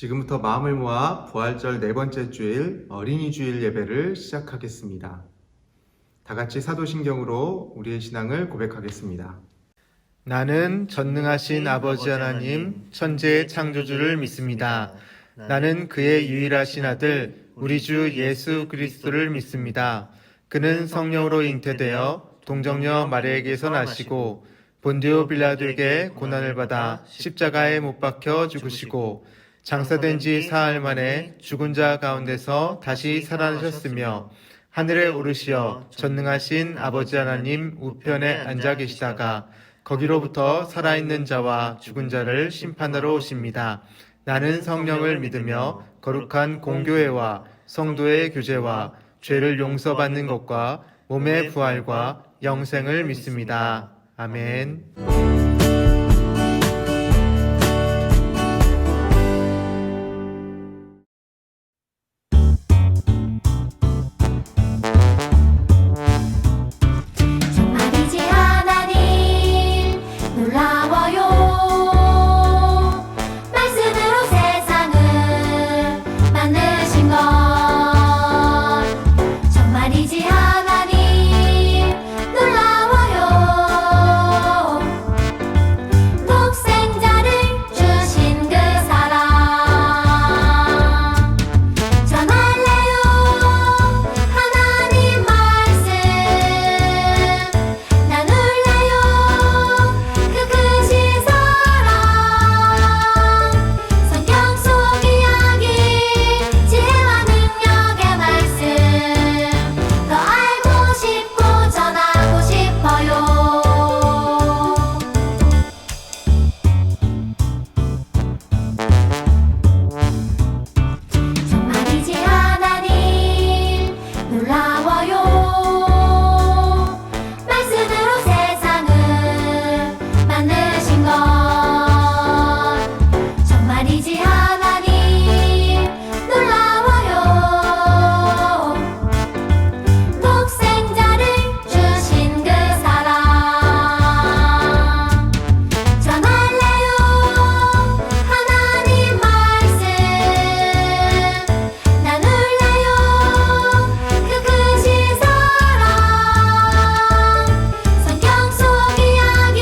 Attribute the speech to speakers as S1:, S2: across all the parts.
S1: 지금부터 마음을 모아 부활절 네 번째 주일 어린이 주일 예배를 시작하겠습니다. 다 같이 사도신경으로 우리의 신앙을 고백하겠습니다. 나는 전능하신 아버지 하나님 천지의 창조주를 믿습니다. 나는 그의 유일하신 아들 우리 주 예수 그리스도를 믿습니다. 그는 성령으로 잉태되어 동정녀 마리아에게서 나시고 본디오 빌라도에게 고난을 받아 십자가에 못 박혀 죽으시고 장사된 지 사흘 만에 죽은 자 가운데서 다시 살아나셨으며 하늘에 오르시어 전능하신 아버지 하나님 우편에 앉아 계시다가 거기로부터 살아있는 자와 죽은 자를 심판하러 오십니다. 나는 성령을 믿으며 거룩한 공교회와 성도의 교제와 죄를 용서받는 것과 몸의 부활과 영생을 믿습니다. 아멘.
S2: 정말이지 하나님 놀라워요. 말씀으로 세상을 만드신 것 정말이지 하나님 놀라워요. 독생자를 주신 그 사랑 전할래요. 하나님 말씀 나눌래요. 그 크신 사랑 성경 속 이야기 지혜와 능력의 말씀 더 알고 싶고 전하고 싶어요. 정말이지 하나님 놀라워요. 말씀으로 세상을 만드신 것 정말이지 하나님 놀라워요. 독생자를 주신 그 사랑 전할래요. 하나님 말씀 나눌래요. 그 크신 사랑 성경 속 이야기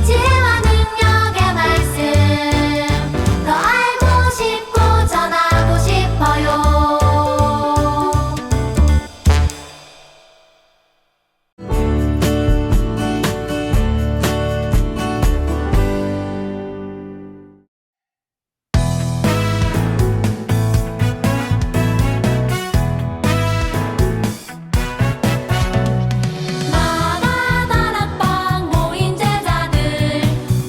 S2: 지혜와 능력의 말씀 더 알고 싶고 전하고 싶어요. 마가다락방 모인 제자들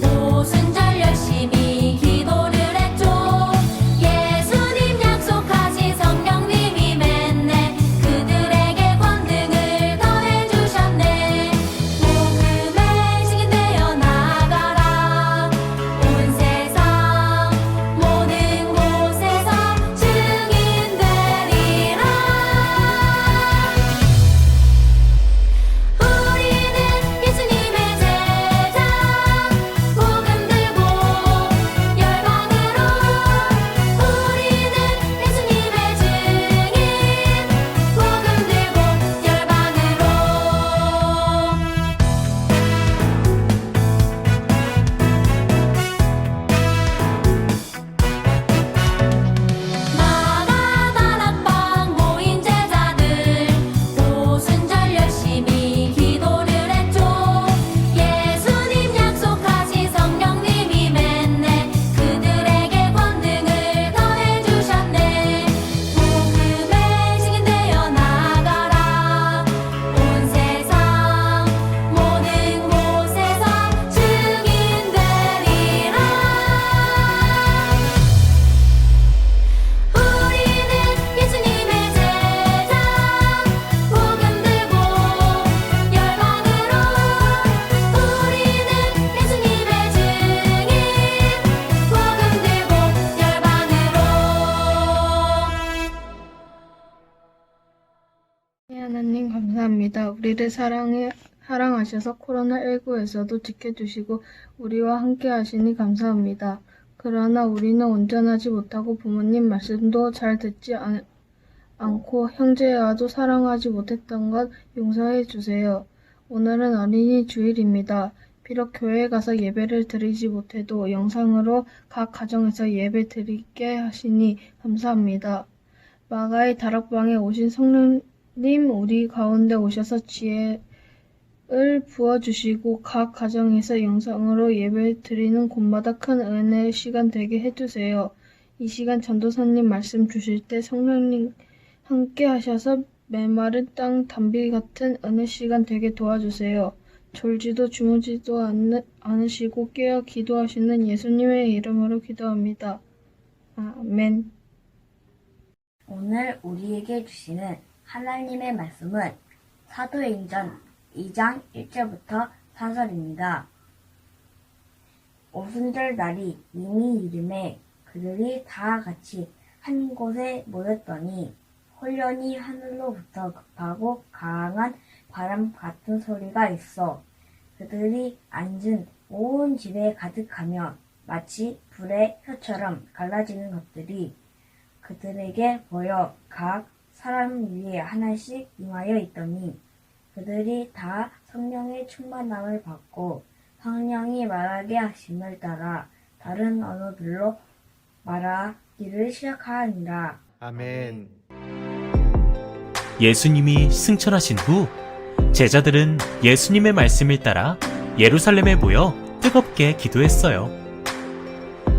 S2: 오순절 열심히 기도를 했죠. 예수님 약속하신 성령님이 맺네. 그들에게 권능을 더해주셨네. 복음의 증인되어 나가라. 온 세상 모든 곳에서 증인되리라. 우리는 예수님의 제자 복음 들고 열방으로 우리는 예수님의 증인 복음 들고 열방으로 마가다락방 모인 제자들 오순절 열심히 기도를 했죠. 예수님 약속하신 성령님이 맺네. 그들에게 권능을 더해주셨네. 복음의 증인되어 나가라. 온 세상 모든 곳에서 증인되리라. 우리는 예수님의 제자 복음 들고 열방으로 우리는 예수님의 증인 복음 들고 열방으로
S3: 하나님 감사합니다. 우리를 사랑하셔서 코로나19에서도 지켜주시고 우리와 함께 하시니 감사합니다. 그러나 우리는 온전하지 못하고 부모님 말씀도 잘 듣지 않고 형제와도 사랑하지 못했던 것 용서해 주세요. 오늘은 어린이 주일입니다. 비록 교회에 가서 예배를 드리지 못해도 영상으로 각 가정에서 예배 드리게 하시니 감사합니다. 마가의 다락방에 오신 성령님 우리 가운데 오셔서 지혜를 부어주시고 각 가정에서 영상으로 예배 드리는 곳마다 큰 은혜의 시간 되게 해주세요. 이 시간 전도사님 말씀 주실 때 성령님 함께 하셔서 메마른 땅 담비 같은 은혜 시간 되게 도와주세요. 졸지도 주무지도 않으시고 깨어 기도하시는 예수님의 이름으로 기도합니다. 아멘.
S4: 오늘 우리에게 주시는 하나님의 말씀은 사도행전 2장 1절부터 4절입니다. 오순절 날이 이미 이름에 그들이 다 같이 한 곳에 모였더니 홀연히 하늘로부터 급하고 강한 바람 같은 소리가 있어 그들이 앉은 온 집에 가득하며 마치 불의 혀처럼 갈라지는 것들이 그들에게 보여 각 사람 위에 하나씩 임하여 있더니 그들이 다 성령의 충만함을 받고 성령이 말하게 하심을 따라 다른 언어들로 말하기를 시작하니라.
S1: 아멘.
S5: 예수님이 승천하신 후 제자들은 예수님의 말씀을 따라 예루살렘에 모여 뜨겁게 기도했어요.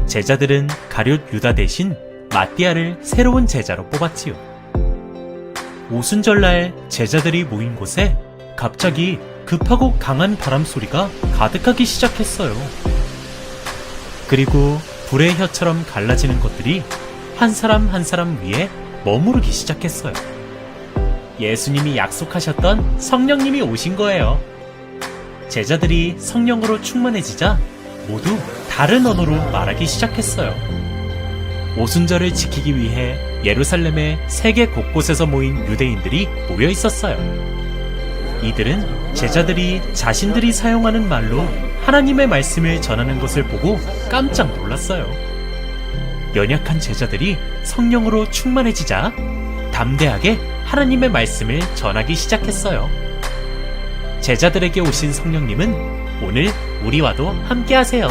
S5: 제자들은 가룟 유다 대신 마띠아를 새로운 제자로 뽑았지요. 오순절날 제자들이 모인 곳에 갑자기 급하고 강한 바람 소리가 가득하기 시작했어요. 그리고 불의 혀처럼 갈라지는 것들이 한 사람 한 사람 위에 머무르기 시작했어요. 예수님이 약속하셨던 성령님이 오신 거예요. 제자들이 성령으로 충만해지자 모두 다른 언어로 말하기 시작했어요. 오순절을 지키기 위해 예루살렘의 세계 곳곳에서 모인 유대인들이 모여 있었어요. 이들은 제자들이 자신들이 사용하는 말로 하나님의 말씀을 전하는 것을 보고 깜짝 놀랐어요. 연약한 제자들이 성령으로 충만해지자 담대하게 하나님의 말씀을 전하기 시작했어요. 제자들에게 오신 성령님은 오늘 우리와도 함께 하세요.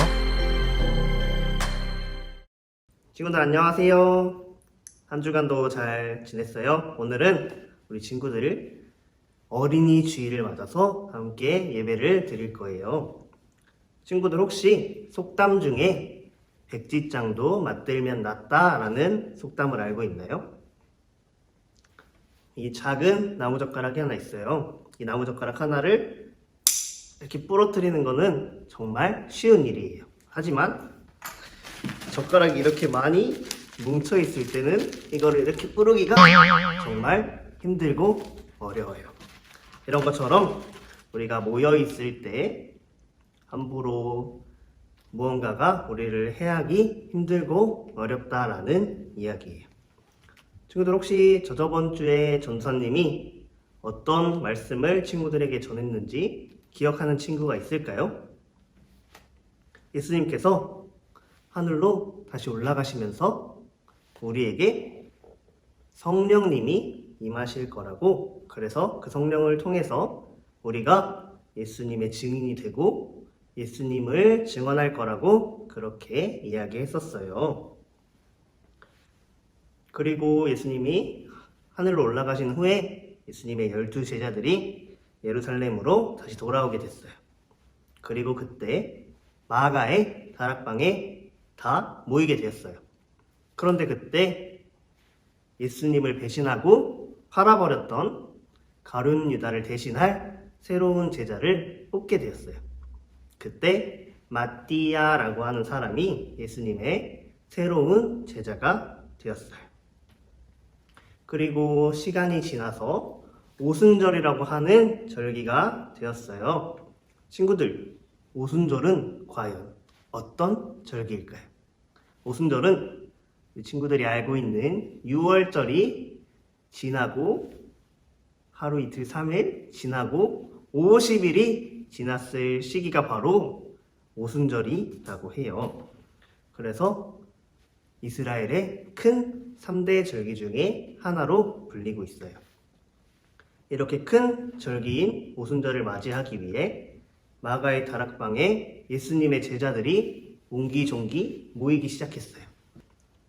S6: 친구들 안녕하세요. 한 주간도 잘 지냈어요? 오늘은 우리 친구들 어린이 주일을 맞아서 함께 예배를 드릴 거예요. 친구들 혹시 속담 중에 백지장도 맞들면 낫다 라는 속담을 알고 있나요? 이 작은 나무젓가락이 하나 있어요. 이 나무젓가락 하나를 이렇게 부러뜨리는 거는 정말 쉬운 일이에요. 하지만 젓가락이 이렇게 많이 뭉쳐 있을 때는 이거를 이렇게 뿌르기가 정말 힘들고 어려워요. 이런 것처럼 우리가 모여 있을 때 함부로 무언가가 우리를 해하기 힘들고 어렵다라는 이야기예요. 친구들 혹시 저번 주에 전사님이 어떤 말씀을 친구들에게 전했는지 기억하는 친구가 있을까요? 예수님께서 하늘로 다시 올라가시면서 우리에게 성령님이 임하실 거라고, 그래서 그 성령을 통해서 우리가 예수님의 증인이 되고 예수님을 증언할 거라고 그렇게 이야기했었어요. 그리고 예수님이 하늘로 올라가신 후에 예수님의 12제자들이 예루살렘으로 다시 돌아오게 됐어요. 그리고 그때 마가의 다락방에 다 모이게 되었어요. 그런데 그때 예수님을 배신하고 팔아버렸던 가룟 유다를 대신할 새로운 제자를 뽑게 되었어요. 그때 마띠아라고 하는 사람이 예수님의 새로운 제자가 되었어요. 그리고 시간이 지나서 오순절이라고 하는 절기가 되었어요. 친구들, 오순절은 과연 어떤 절기일까요? 오순절은 친구들이 알고 있는 6월절이 지나고 하루 이틀 3일 지나고 50일이 지났을 시기가 바로 오순절이라고 해요. 그래서 이스라엘의 큰 3대 절기 중에 하나로 불리고 있어요. 이렇게 큰 절기인 오순절을 맞이하기 위해 마가의 다락방에 예수님의 제자들이 옹기종기 모이기 시작했어요.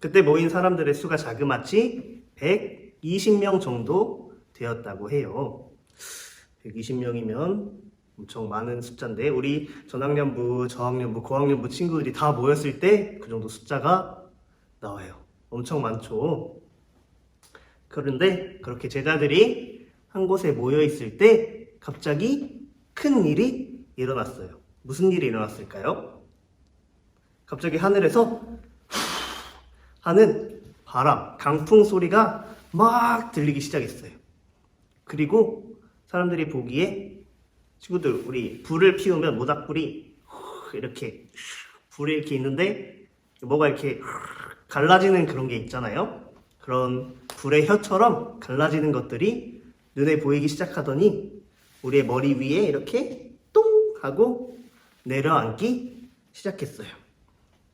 S6: 그때 모인 사람들의 수가 자그마치 120명 정도 되었다고 해요. 120명이면 엄청 많은 숫자인데 우리 전학년부, 저학년부, 고학년부 친구들이 다 모였을 때 그 정도 숫자가 나와요. 엄청 많죠. 그런데 그렇게 제자들이 한 곳에 모여 있을 때 갑자기 큰 일이 일어났어요. 무슨 일이 일어났을까요? 갑자기 하늘에서 하는 바람, 강풍 소리가 막 들리기 시작했어요. 그리고 사람들이 보기에 친구들, 우리 불을 피우면 모닥불이 이렇게 불이 이렇게 있는데 뭐가 이렇게 갈라지는 그런 게 있잖아요. 그런 불의 혀처럼 갈라지는 것들이 눈에 보이기 시작하더니 우리의 머리 위에 이렇게 똥 하고 내려앉기 시작했어요.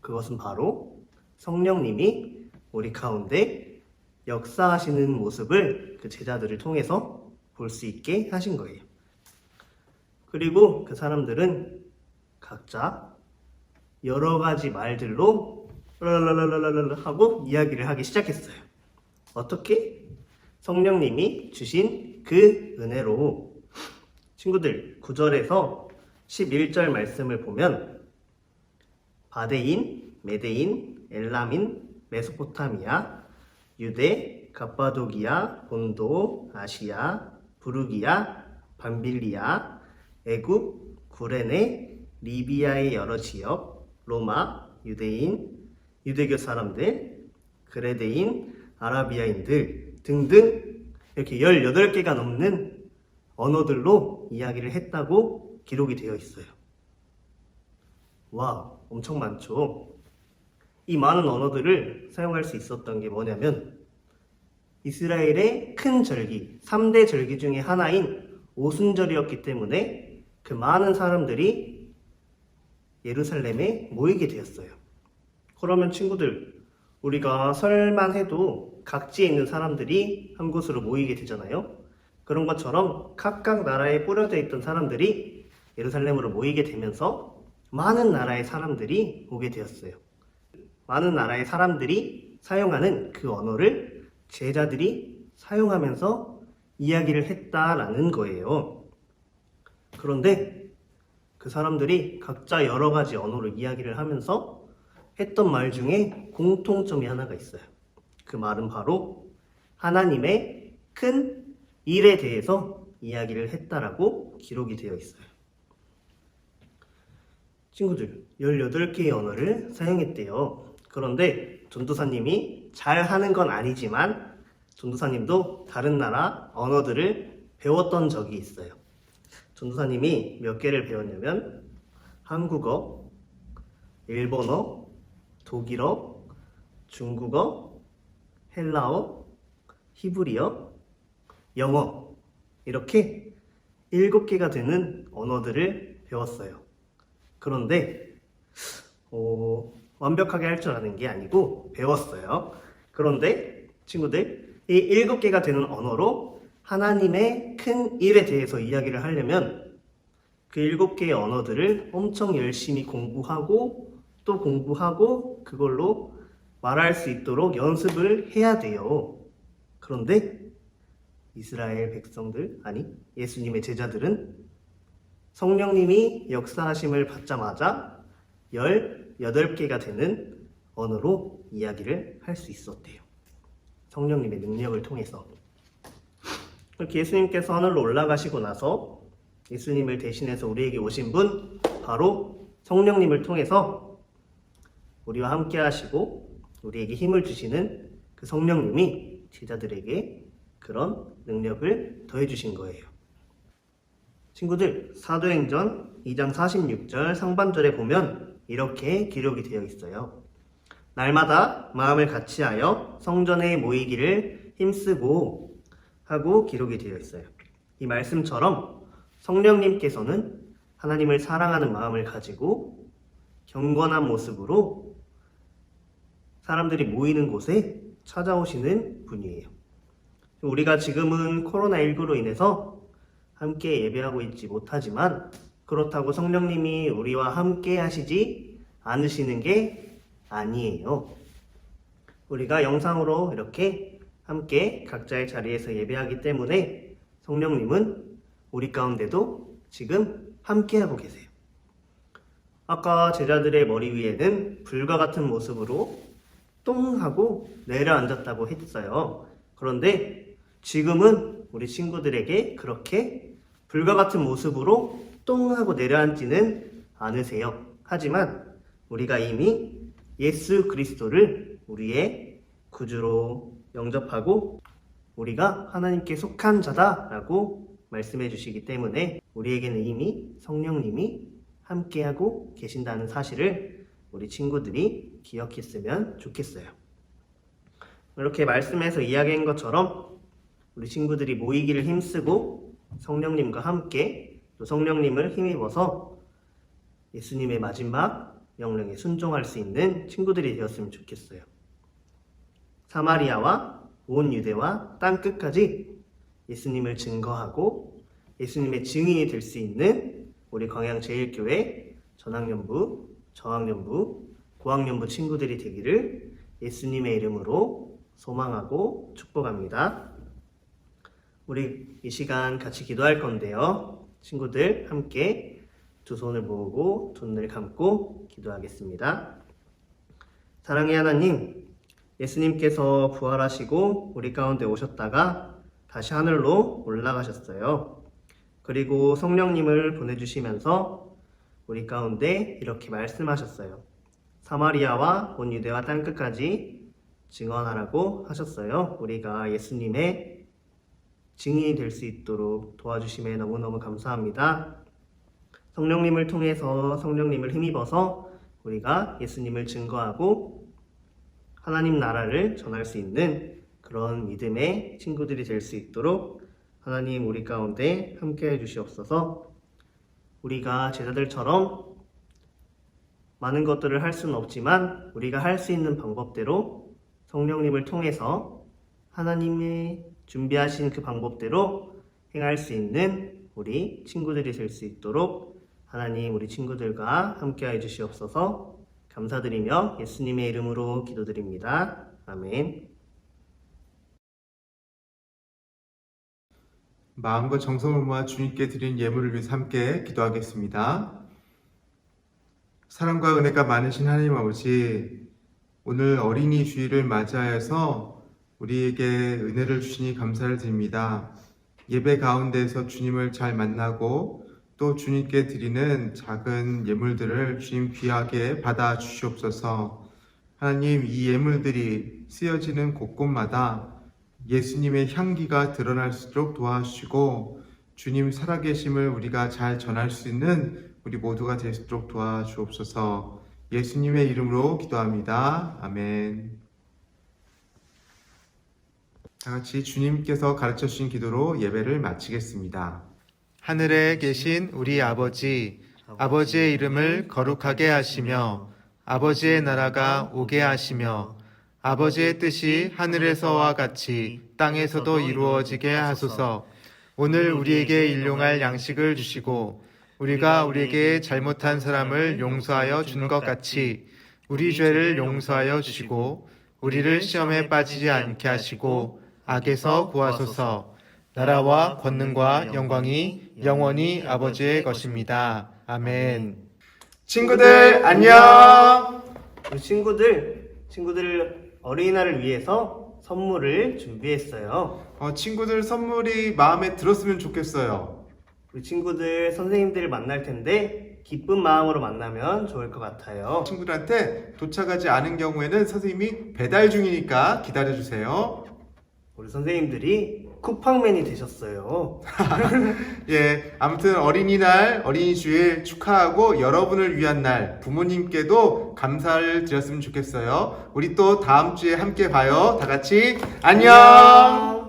S6: 그것은 바로 성령님이 우리 가운데 역사하시는 모습을 그 제자들을 통해서 볼 수 있게 하신 거예요. 그리고 그 사람들은 각자 여러 가지 말들로 랄랄랄랄랄 하고 이야기를 하기 시작했어요. 어떻게? 성령님이 주신 그 은혜로. 친구들, 9절에서 11절 말씀을 보면 바데인, 메데인, 엘람인, 메소포타미아, 유대, 갑바도기아, 본도, 아시아, 부르기아, 밤빌리아, 애굽, 구레네, 리비아의 여러 지역, 로마, 유대인, 유대교 사람들, 그레데인, 아라비아인들 등등 이렇게 18개가 넘는 언어들로 이야기를 했다고 기록이 되어 있어요. 와, 엄청 많죠. 이 많은 언어들을 사용할 수 있었던 게 뭐냐면 이스라엘의 큰 절기, 3대 절기 중에 하나인 오순절이었기 때문에 그 많은 사람들이 예루살렘에 모이게 되었어요. 그러면 친구들, 우리가 설만 해도 각지에 있는 사람들이 한 곳으로 모이게 되잖아요. 그런 것처럼 각각 나라에 뿌려져 있던 사람들이 예루살렘으로 모이게 되면서 많은 나라의 사람들이 오게 되었어요. 많은 나라의 사람들이 사용하는 그 언어를 제자들이 사용하면서 이야기를 했다라는 거예요. 그런데 그 사람들이 각자 여러 가지 언어로 이야기를 하면서 했던 말 중에 공통점이 하나가 있어요. 그 말은 바로 하나님의 큰 일에 대해서 이야기를 했다라고 기록이 되어 있어요. 친구들, 18개의 언어를 사용했대요. 그런데 전도사님이 잘 하는 건 아니지만 전도사님도 다른 나라 언어들을 배웠던 적이 있어요. 전도사님이 몇 개를 배웠냐면 한국어, 일본어, 독일어, 중국어, 헬라어, 히브리어, 영어 이렇게 7개가 되는 언어들을 배웠어요. 그런데 완벽하게 할 줄 아는 게 아니고 배웠어요. 그런데 친구들, 이 7개가 되는 언어로 하나님의 큰 일에 대해서 이야기를 하려면 그 7개의 언어들을 엄청 열심히 공부하고 또 공부하고 그걸로 말할 수 있도록 연습을 해야 돼요. 그런데 이스라엘 백성들, 아니 예수님의 제자들은 성령님이 역사하심을 받자마자 18개가 되는 언어로 이야기를 할 수 있었대요. 성령님의 능력을 통해서. 그렇게 예수님께서 하늘로 올라가시고 나서 예수님을 대신해서 우리에게 오신 분 바로 성령님을 통해서 우리와 함께 하시고 우리에게 힘을 주시는 그 성령님이 제자들에게 그런 능력을 더해 주신 거예요. 친구들, 사도행전 2장 46절 상반절에 보면 이렇게 기록이 되어 있어요. 날마다 마음을 같이하여 성전에 모이기를 힘쓰고 하고 기록이 되어 있어요. 이 말씀처럼 성령님께서는 하나님을 사랑하는 마음을 가지고 경건한 모습으로 사람들이 모이는 곳에 찾아오시는 분이에요. 우리가 지금은 코로나19로 인해서 함께 예배하고 있지 못하지만 그렇다고 성령님이 우리와 함께 하시지 않으시는 게 아니에요. 우리가 영상으로 이렇게 함께 각자의 자리에서 예배하기 때문에 성령님은 우리 가운데도 지금 함께하고 계세요. 아까 제자들의 머리 위에는 불과 같은 모습으로 똥 하고 내려앉았다고 했어요. 그런데 지금은 우리 친구들에게 그렇게 불과 같은 모습으로 똥 하고 내려앉지는 않으세요. 하지만 우리가 이미 예수 그리스도를 우리의 구주로 영접하고 우리가 하나님께 속한 자다라고 말씀해 주시기 때문에 우리에게는 이미 성령님이 함께하고 계신다는 사실을 우리 친구들이 기억했으면 좋겠어요. 이렇게 말씀에서 이야기한 것처럼 우리 친구들이 모이기를 힘쓰고 성령님과 함께 또 성령님을 힘입어서 예수님의 마지막 명령에 순종할 수 있는 친구들이 되었으면 좋겠어요. 사마리아와 온 유대와 땅끝까지 예수님을 증거하고 예수님의 증인이 될 수 있는 우리 광양제일교회 전학년부, 저학년부, 고학년부 친구들이 되기를 예수님의 이름으로 소망하고 축복합니다. 우리 이 시간 같이 기도할 건데요. 친구들 함께 두 손을 모으고 두 눈을 감고 기도하겠습니다. 사랑의 하나님, 예수님께서 부활하시고 우리 가운데 오셨다가 다시 하늘로 올라가셨어요. 그리고 성령님을 보내주시면서 우리 가운데 이렇게 말씀하셨어요. 사마리아와 온 유대와 땅끝까지 증언하라고 하셨어요. 우리가 예수님의 증인이 될 수 있도록 도와주심에 너무너무 감사합니다. 성령님을 통해서 성령님을 힘입어서 우리가 예수님을 증거하고 하나님 나라를 전할 수 있는 그런 믿음의 친구들이 될 수 있도록 하나님 우리 가운데 함께해 주시옵소서. 우리가 제자들처럼 많은 것들을 할 수는 없지만 우리가 할 수 있는 방법대로 성령님을 통해서 하나님의 준비하신 그 방법대로 행할 수 있는 우리 친구들이 될 수 있도록 하나님 우리 친구들과 함께해 주시옵소서. 감사드리며 예수님의 이름으로 기도드립니다. 아멘.
S1: 마음과 정성을 모아 주님께 드린 예물을 위해서 함께 기도하겠습니다. 사랑과 은혜가 많으신 하나님 아버지, 오늘 어린이 주일을 맞이하여서 우리에게 은혜를 주시니 감사를 드립니다. 예배 가운데에서 주님을 잘 만나고 또 주님께 드리는 작은 예물들을 주님 귀하게 받아 주시옵소서. 하나님, 이 예물들이 쓰여지는 곳곳마다 예수님의 향기가 드러날 수 있도록 도와주시고 주님 살아계심을 우리가 잘 전할 수 있는 우리 모두가 될 수 있도록 도와주옵소서. 예수님의 이름으로 기도합니다. 아멘. 다 같이 주님께서 가르쳐 주신 기도로 예배를 마치겠습니다. 하늘에 계신 우리 아버지, 아버지의 이름을 거룩하게 하시며 아버지의 나라가 오게 하시며 아버지의 뜻이 하늘에서와 같이 땅에서도 이루어지게 하소서. 오늘 우리에게 일용할 양식을 주시고 우리가 우리에게 잘못한 사람을 용서하여 준 것 같이 우리 죄를 용서하여 주시고 우리를 시험에 빠지지 않게 하시고 악에서 구하소서. 나라와 권능과 영광이 영원히 아버지의 것입니다. 아멘. 친구들 안녕.
S6: 우리 친구들 어린이날을 위해서 선물을 준비했어요.
S1: 친구들 선물이 마음에 들었으면 좋겠어요.
S6: 우리 친구들 선생님들을 만날 텐데 기쁜 마음으로 만나면 좋을 것 같아요.
S1: 친구들한테 도착하지 않은 경우에는 선생님이 배달 중이니까 기다려주세요.
S6: 우리 선생님들이 쿠팡맨이 되셨어요.
S1: 예, 아무튼 어린이날, 어린이 주일 축하하고 여러분을 위한 날, 부모님께도 감사를 드렸으면 좋겠어요. 우리 또 다음 주에 함께 봐요. 다 같이 안녕!